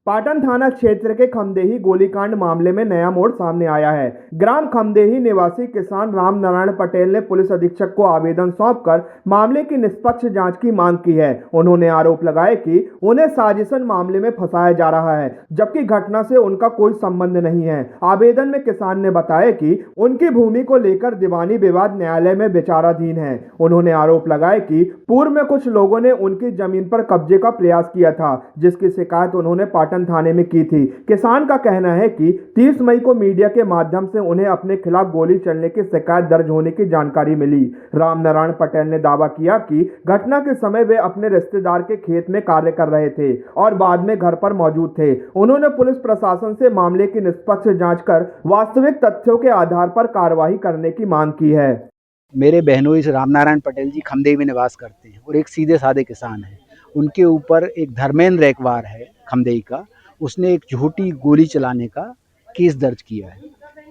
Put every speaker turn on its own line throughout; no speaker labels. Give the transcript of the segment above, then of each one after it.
पाटन थाना क्षेत्र के खमदेही गोलीकांड मामले में नया मोड़ सामने आया है। ग्राम खमदेही निवासी किसान राम नारायण पटेल ने पुलिस अधीक्षक को आवेदन सौंपकर मामले की निष्पक्ष जांच की मांग की है। उन्होंने आरोप लगाया कि उन्हें साजिशन मामले में फंसाया जा रहा है, जबकि घटना से उनका कोई संबंध नहीं है। आवेदन में किसान ने बताया कि उनकी भूमि को लेकर दीवानी विवाद न्यायालय में विचाराधीन है। उन्होंने आरोप लगाया कि पूर्व में कुछ लोगों ने उनकी जमीन पर कब्जे का प्रयास किया था, जिसकी शिकायत उन्होंने पाटन थाने में की थी। किसान का कहना है कि 30 मई को मीडिया के माध्यम से उन्हें अपने खिलाफ गोली चलने की शिकायत दर्ज होने की जानकारी मिली। राम नारायण पटेल ने दावा किया कि घटना के समय वे अपने रिश्तेदार के खेत में कार्य कर रहे थे और बाद में घर पर मौजूद थे। उन्होंने पुलिस प्रशासन से मामले की निष्पक्ष जांच कर वास्तविक तथ्यों के आधार पर कार्रवाई करने की मांग की है।
मेरे बहनोई से राम नारायण पटेल जी खमदेही में निवास करते हैं और एक सीधे साधे किसान हैं। उनके ऊपर एक धर्मेंद्र रेकवार है खमदेही का, उसने एक झूठी गोली चलाने का केस दर्ज किया है।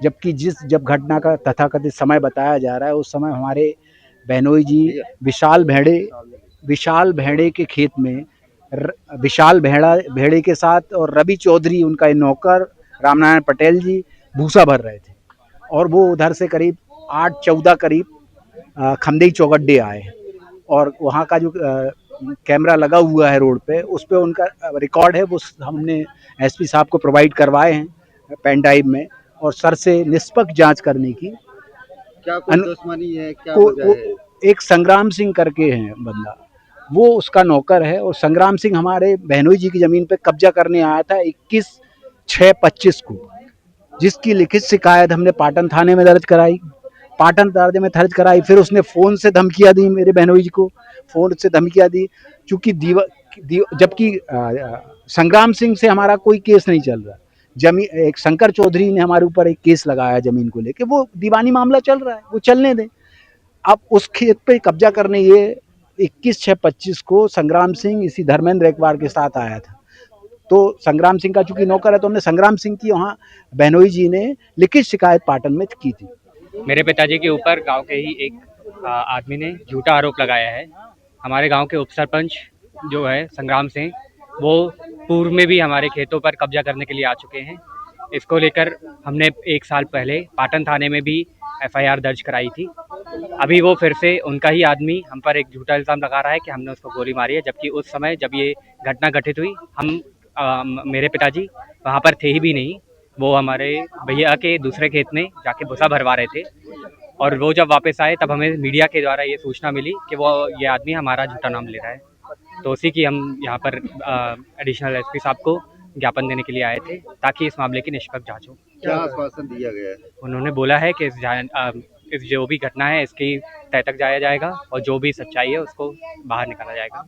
जबकि जब घटना का तथाकथित समय बताया जा रहा है, उस समय हमारे बहनोई जी विशाल भेड़े के खेत में विशाल भेड़े के साथ और रवि चौधरी उनका नौकर राम नारायण पटेल जी भूसा भर रहे थे और वो उधर से करीब 8-14 करीब खमदेही चौगड्डे आए और वहाँ का जो कैमरा लगा हुआ है रोड पे, उस पे उनका रिकॉर्ड है, वो हमने एसपी साहब को प्रोवाइड करवाए हैं पेन ड्राइव में। और सर से निष्पक्ष जांच करने की
क्या कोई दुश्मनी है, क्या वजह है?
एक संग्राम सिंह करके हैं बंदा, वो उसका नौकर है और संग्राम सिंह हमारे बहनोई जी की जमीन पे कब्जा करने आया था 21/6/25 को, जिसकी लिखित शिकायत हमने पाटन थाने में दर्ज कराई। फिर उसने फ़ोन से धमकियाँ दी, मेरे बहनोई जी को फ़ोन से धमकियाँ दी, चूँकि जबकि संग्राम सिंह से हमारा कोई केस नहीं चल रहा। एक शंकर चौधरी ने हमारे ऊपर एक केस लगाया ज़मीन को लेके, वो दीवानी मामला चल रहा है, वो चलने दें। अब उस खेत पे कब्जा करने ये 21/6/25 को संग्राम सिंह इसी धर्मेंद्र रेकवार के साथ आया था। तो संग्राम सिंह का चूँकि नौकर है, तो हमने संग्राम सिंह की वहाँ बहनोई जी ने लिखित शिकायत पाटन में की थी।
मेरे पिताजी के ऊपर गांव के ही एक आदमी ने झूठा आरोप लगाया है। हमारे गांव के उप सरपंच जो है संग्राम सिंह, वो पूर्व में भी हमारे खेतों पर कब्जा करने के लिए आ चुके हैं। इसको लेकर हमने 1 साल पहले पाटन थाने में भी FIR दर्ज कराई थी। अभी वो फिर से उनका ही आदमी हम पर एक झूठा इल्ज़ाम लगा रहा है कि हमने उसको गोली मारी है, जबकि उस समय जब ये घटना घटित हुई मेरे पिताजी वहाँ पर थे ही भी नहीं। वो हमारे भैया के दूसरे खेत में जाके भूसा भरवा रहे थे और वो जब वापस आए तब हमें मीडिया के द्वारा ये सूचना मिली कि ये आदमी हमारा झूठा नाम ले रहा है। तो उसी की हम यहाँ पर एडिशनल एसपी साहब को ज्ञापन देने के लिए आए थे, ताकि इस मामले की निष्पक्ष जांच हो।
क्या आश्वासन दिया गया है?
उन्होंने बोला है कि इस जो भी घटना है इसकी तह तक जाया जाएगा और जो भी सच्चाई है उसको बाहर निकाला जाएगा।